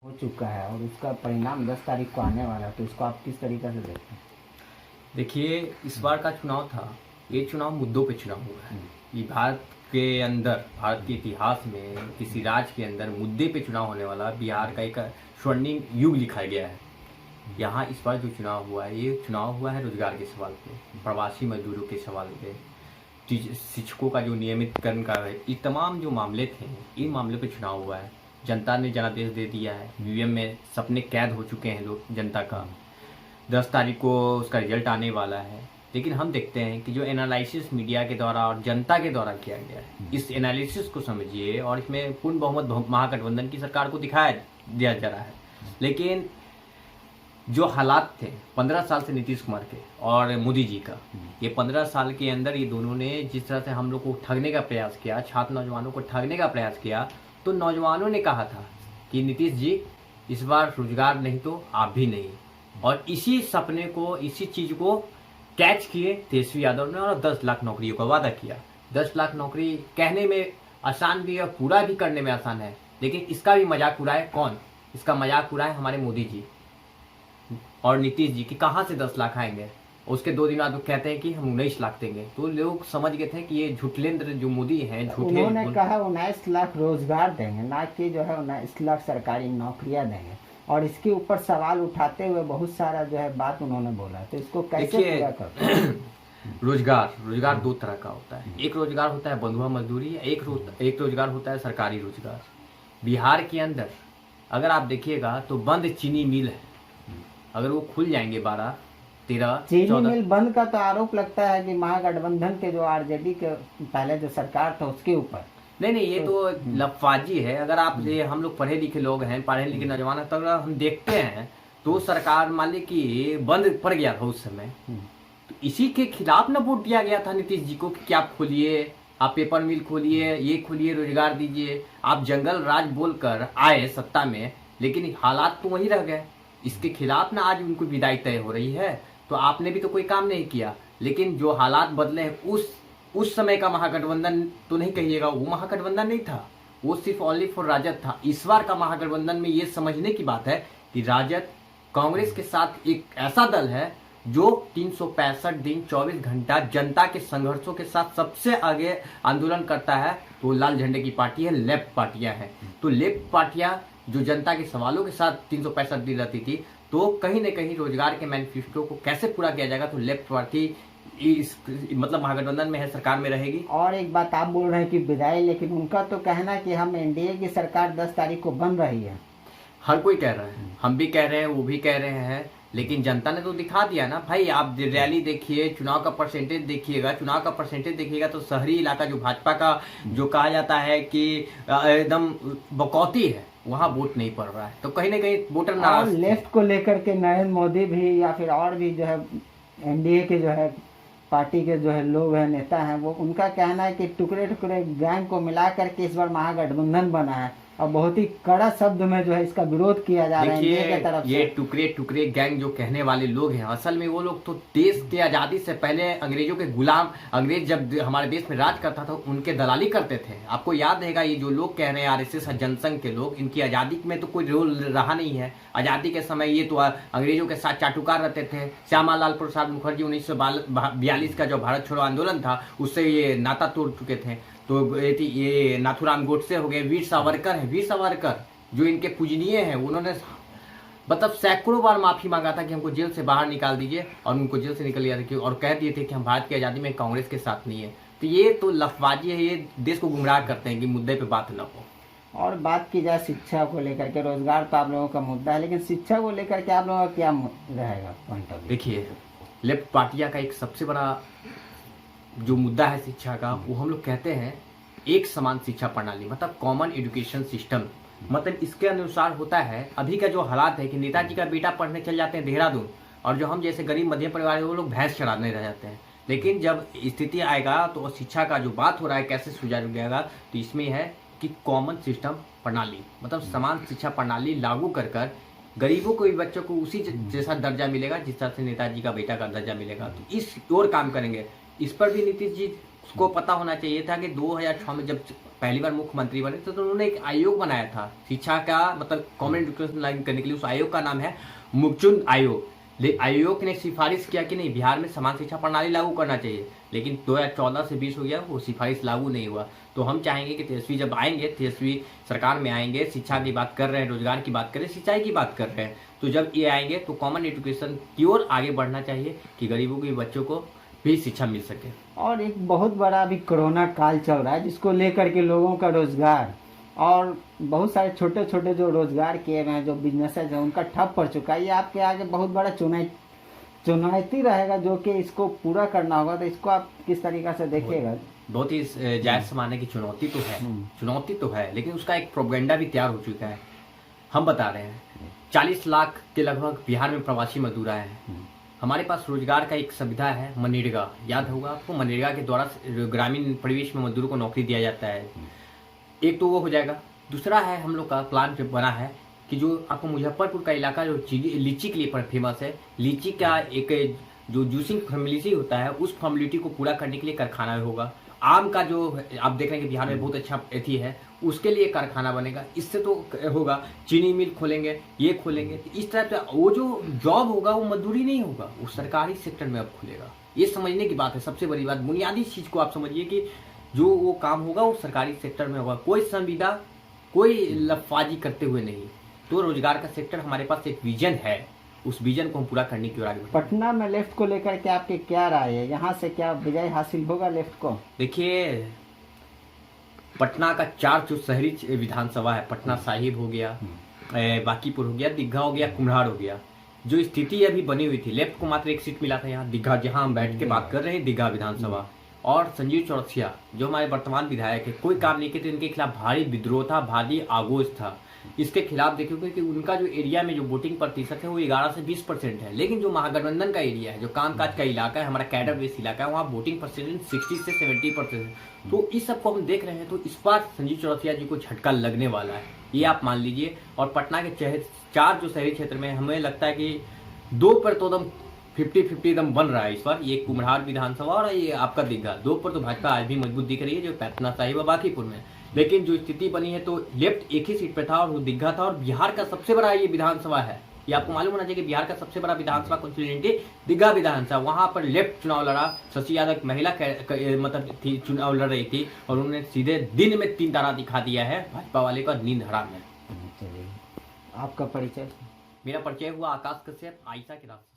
हो चुका है और उसका परिणाम 10 तारीख को आने वाला है, तो इसको आप किस तरीके से देखते हैं? देखिए, इस बार का चुनाव था, ये चुनाव मुद्दों पे चुनाव हुआ है। ये भारत के अंदर, भारत के इतिहास में किसी राज्य के अंदर मुद्दे पे चुनाव होने वाला बिहार का एक स्वर्णिम युग लिखा गया है। यहाँ इस बार जो चुनाव हुआ है, ये चुनाव हुआ है रोजगार के सवाल पे, प्रवासी मजदूरों के सवाल पे, शिक्षकों का जो नियमितकरण का है, ये तमाम जो मामले थे, इन मामलों पे चुनाव हुआ है। जनता ने जनादेश दे दिया है, ईवीएम में सपने कैद हो चुके हैं लोग, जनता का 10 तारीख को उसका रिजल्ट आने वाला है। लेकिन हम देखते हैं कि जो एनालिसिस मीडिया के द्वारा और जनता के द्वारा किया गया है, इस एनालिसिस को समझिए और इसमें पूर्ण बहुमत महागठबंधन की सरकार को दिखाया दिया जा रहा है। लेकिन जो हालात थे 15 साल से नीतीश कुमार के और मोदी जी का, ये 15 साल के अंदर ये दोनों ने जिस तरह से हम लोग को ठगने का प्रयास किया, छात्र नौजवानों को ठगने का प्रयास किया, तो नौजवानों ने कहा था कि नीतीश जी इस बार रोजगार नहीं तो आप भी नहीं। और इसी सपने को, इसी चीज को कैच किए तेजस्वी यादव ने और 10 लाख नौकरियों का वादा किया। 10 लाख नौकरी कहने में आसान भी है, पूरा भी करने में आसान है, लेकिन इसका भी मजाक उड़ाए कौन? इसका मजाक उड़ाए हमारे मोदी जी और नीतीश जी कि कहाँ से 10 लाख आएंगे। उसके 2 दिन बाद वो कहते हैं कि हम 19 लाख देंगे। तो लोग समझ गए थे कि ये झूठलेंद्र जो मोदी हैं, झूठे। उन्होंने कहा 19 लाख रोजगार देंगे, ना कि जो है 19 लाख सरकारी नौकरियां देंगे। और इसके ऊपर सवाल उठाते हुए बहुत सारा जो है बात उन्होंने बोला, तो इसको कैसे पूरा करते हैं? रोजगार 2 तरह का होता है। एक रोजगार होता है बंधुआ मजदूरी, एक रोजगार होता है सरकारी रोजगार। बिहार के अंदर अगर आप देखिएगा तो बंद चीनी मिल है, अगर वो खुल जाएंगे 12, 13, चीनी 14। मिल बंद का तो आरोप लगता है कि महागठबंधन के जो आरजेडी के पहले जो सरकार था उसके ऊपर। नहीं, ये तो लफाजी है। अगर आप ये हम लोग पढ़े लिखे लोग हैं, पढ़े लिखे नौजवान हैं, तो अगर हम देखते हैं तो सरकार मान ली कि बंद पड़ गया था उस समय, तो इसी के खिलाफ ना वोट दिया गया था नीतीश जी को कि आप खोलिए, आप पेपर मिल खोलिए, ये खोलिए, रोजगार दीजिए। आप जंगल राज बोलकर आए सत्ता में, लेकिन हालात तो वही रह गए। इसके खिलाफ ना आज उनको विदाई तय हो रही है। तो आपने भी तो कोई काम नहीं किया, लेकिन जो हालात बदले हैं उस समय का महागठबंधन तो नहीं कहिएगा, वो महागठबंधन नहीं था, वो सिर्फ ओनली फॉर राजद था। इस बार का महागठबंधन में ये समझने की बात है कि राजद कांग्रेस के साथ एक ऐसा दल है जो 365 दिन 24 घंटा जनता के संघर्षों के साथ सबसे आगे आंदोलन करता है। तो लाल झंडे की पार्टी है, लेफ्ट पार्टियां हैं। तो लेफ्ट पार्टियां जो जनता के सवालों के साथ 365 दिन रहती थी, तो कहीं न कहीं रोजगार के मैनिफेस्टो को कैसे पूरा किया जाएगा, तो लेफ्ट पार्टी इस मतलब महागठबंधन में है, सरकार में रहेगी। और एक बात आप बोल रहे हैं कि विदाई, लेकिन उनका तो कहना है कि हम एनडीए की सरकार 10 तारीख को बन रही है। हर कोई कह रहा है, हम भी कह रहे हैं, वो भी कह रहे हैं, लेकिन जनता ने तो दिखा दिया ना भाई। आप रैली देखिए, चुनाव का परसेंटेज देखिएगा तो शहरी इलाका जो भाजपा का जो कहा जाता है कि एकदम बकौती है, वहाँ वोट नहीं पड़ रहा है। तो कहीं ना कहीं वोटर नाराज। लेफ्ट को लेकर के नरेंद्र मोदी भी या फिर और भी जो है एनडीए के जो है पार्टी के जो है लोग हैं, नेता हैं, वो उनका कहना है कि टुकड़े टुकड़े गैंग को मिला करके इस बार महागठबंधन बना है और बहुत ही कड़ा शब्द में जो है इसका विरोध किया जा रहा है एनडीए की तरफ से। ये टुकड़े टुकड़े गैंग जो कहने वाले लोग हैं, असल में वो लोग तो देश के आजादी से पहले अंग्रेजों के गुलाम, अंग्रेज जब हमारे देश में राज करता था उनके दलाली करते थे। आपको याद रहेगा, ये जो लोग कह रहे हैं आरएसएस जनसंघ के लोग, इनकी आजादी में तो कोई रोल रहा नहीं है। आजादी के समय ये तो अंग्रेजों के साथ चाटुकार रहते थे। श्यामा लाल प्रसाद मुखर्जी 1942 का जो भारत छोड़ो आंदोलन था, उससे ये नाता तोड़ चुके थे। तो ये नाथूराम गोडसे हो गए, वीर सावरकर जो इनके पूजनीय हैं, उन्होंने मतलब सैकड़ों बार माफी मांगा था कि हमको जेल से बाहर निकाल दीजिए, और उनको जेल से निकल लिया था और कह दिए थे कि हम भारत की आज़ादी में कांग्रेस के साथ नहीं है। तो ये तो लफबाजी है, ये देश को गुमराह करते हैं कि मुद्दे पे बात न हो। और बात की जाए शिक्षा को लेकर के, रोजगार तो आप लोगों का मुद्दा है, लेकिन शिक्षा को लेकर के आप लोगों का क्या रहेगा पॉइंट ऑफ व्यू? देखिए, लेफ्ट पार्टियां का एक सबसे बड़ा जो मुद्दा है शिक्षा का, वो हम लोग कहते हैं एक समान शिक्षा प्रणाली, मतलब कॉमन एजुकेशन सिस्टम। मतलब इसके अनुसार होता है, अभी का जो हालात है कि नेताजी का बेटा पढ़ने चल जाते हैं देहरादून, और जो हम जैसे गरीब मध्यम परिवार है वो लोग भैंस चराने रह जाते हैं। लेकिन जब स्थिति आएगा तो शिक्षा का जो बात हो रहा है कैसे सुचारू जाएगा, तो इसमें है कि कॉमन सिस्टम प्रणाली, मतलब समान शिक्षा प्रणाली लागू कर गरीबों को भी बच्चों को उसी जैसा दर्जा मिलेगा जिस तरह से नेताजी का बेटा का दर्जा मिलेगा। तो इस और काम करेंगे। इस पर भी नीतीश जी को पता होना चाहिए था कि 2006 में जब पहली बार मुख्यमंत्री बने थे तो उन्होंने एक आयोग बनाया था शिक्षा का मतलब कॉमन एजुकेशन लाइन करने के लिए। उस आयोग का नाम है मुखचुंद आयोग। आयोग ने सिफारिश किया कि नहीं बिहार में समान शिक्षा प्रणाली लागू करना चाहिए, लेकिन 2014 से 20 हो गया, वो सिफारिश लागू नहीं हुआ। तो हम चाहेंगे कि तेजस्वी जब आएंगे, तेजस्वी सरकार में आएंगे, शिक्षा की बात कर रहे हैं, रोजगार की बात कर रहे हैं, सिंचाई की बात कर रहे हैं, तो जब ये आएंगे तो कॉमन एजुकेशन की ओर आगे बढ़ना चाहिए कि गरीबों के बच्चों को भी शिक्षा मिल सके। और एक बहुत बड़ा अभी कोरोना काल चल रहा है जिसको लेकर के लोगों का रोजगार और बहुत सारे छोटे छोटे जो रोजगार किए हुए हैं, जो बिजनेसेस हैं, उनका ठप पड़ चुका है। ये आपके आगे बहुत बड़ा चुनौती रहेगा जो कि इसको पूरा करना होगा। तो इसको आप किस तरीके से देखिएगा? बहुत ही जायज समाने की चुनौती तो है, लेकिन उसका एक प्रोपेगेंडा भी तैयार हो चुका है। हम बता रहे हैं 40 लाख के लगभग बिहार में प्रवासी मजदूर आए हैं। हमारे पास रोजगार का एक सुविधा है मनरेगा, याद होगा आपको, मनरेगा के द्वारा ग्रामीण परिवेश में मजदूरों को नौकरी दिया जाता है। एक तो वो हो जाएगा। दूसरा है हम लोग का प्लान जो बना है कि जो आपको मुजफ्फरपुर का इलाका जो लीची के लिए फेमस है, लीची का एक जो जूसिंग फैमिलिटी होता है उस फैमिलिटी को पूरा करने के लिए कारखाना होगा। आम का जो आप देख रहे हैं कि बिहार में बहुत अच्छा एथी है, उसके लिए कारखाना बनेगा। इससे तो होगा, चीनी मिल खोलेंगे, ये खोलेंगे, तो इस तरह से वो जो जॉब होगा वो मजदूरी नहीं होगा, वो सरकारी सेक्टर में अब खुलेगा। ये समझने की बात है, सबसे बड़ी बात, बुनियादी चीज को आप समझिए कि जो वो काम होगा वो सरकारी सेक्टर में होगा, कोई संविदा, कोई लफाजी करते हुए नहीं। तो रोजगार का सेक्टर हमारे पास एक विजन है, उस विजन को हम पूरा करने की ओर आगे बढ़ेंगे। पटना में लेफ्ट को लेकर के आपकी क्या राय है? यहाँ से क्या विजय हासिल होगा लेफ्ट को? देखिए, पटना का 4 जो शहरी विधानसभा है, पटना साहिब हो गया, बांकीपुर हो गया, दीघा हो गया, कुम्हरार हो गया, जो स्थिति अभी बनी हुई थी, लेफ्ट को मात्र एक सीट मिला था यहाँ दीघा, जहाँ हम बैठ के बात कर रहे हैं, दीघा विधानसभा। और संजीव चौरसिया जो हमारे वर्तमान विधायक है, कोई काम नहीं किए थे, इनके खिलाफ भारी विद्रोह था, भारी आगोश था। इसके खिलाफ देखोगे कि उनका जो एरिया में जो वोटिंग प्रतिशत है वो 11 से 20% है, लेकिन जो महागठबंधन का एरिया है, जो कामकाज का इलाका है, हमारा कैडर बेस इलाका है, वहाँ वोटिंग परसेंटेज 60 से 70% है। तो इस सबको हम देख रहे हैं, तो इस बार संजीव चौरसिया जी को झटका लगने वाला है, ये आप मान लीजिए। और पटना के 4 जो शहरी क्षेत्र में हमें लगता है कि 2 पर तो एकदम 50-50 एकदम बन रहा है इस बार, ये कुम्हरार विधानसभा और ये आपका दीघा, 2 पर तो भाजपा आज भी मजबूत दिख रही है, जो पटना साहिब और बांकीपुर में। लेकिन जो स्थिति बनी है तो लेफ्ट एक ही सीट पे था और वो दीघा था, और बिहार का सबसे बड़ा ये विधानसभा है, ये आपको मालूम होना चाहिए कि बिहार का सबसे बड़ा विधानसभा कॉन्स्टिट्यूएंसी दीघा विधानसभा। वहां पर लेफ्ट चुनाव लड़ा, शशि यादव महिला मतलब थी, चुनाव लड़ रही थी, और उन्होंने सीधे दिन में 3 तारा दिखा दिया है भाजपा वाले का, नींद हराम है। आपका परिचय? मेरा परिचय हुआ आकाश कश्यप, आयशा के रास्ते।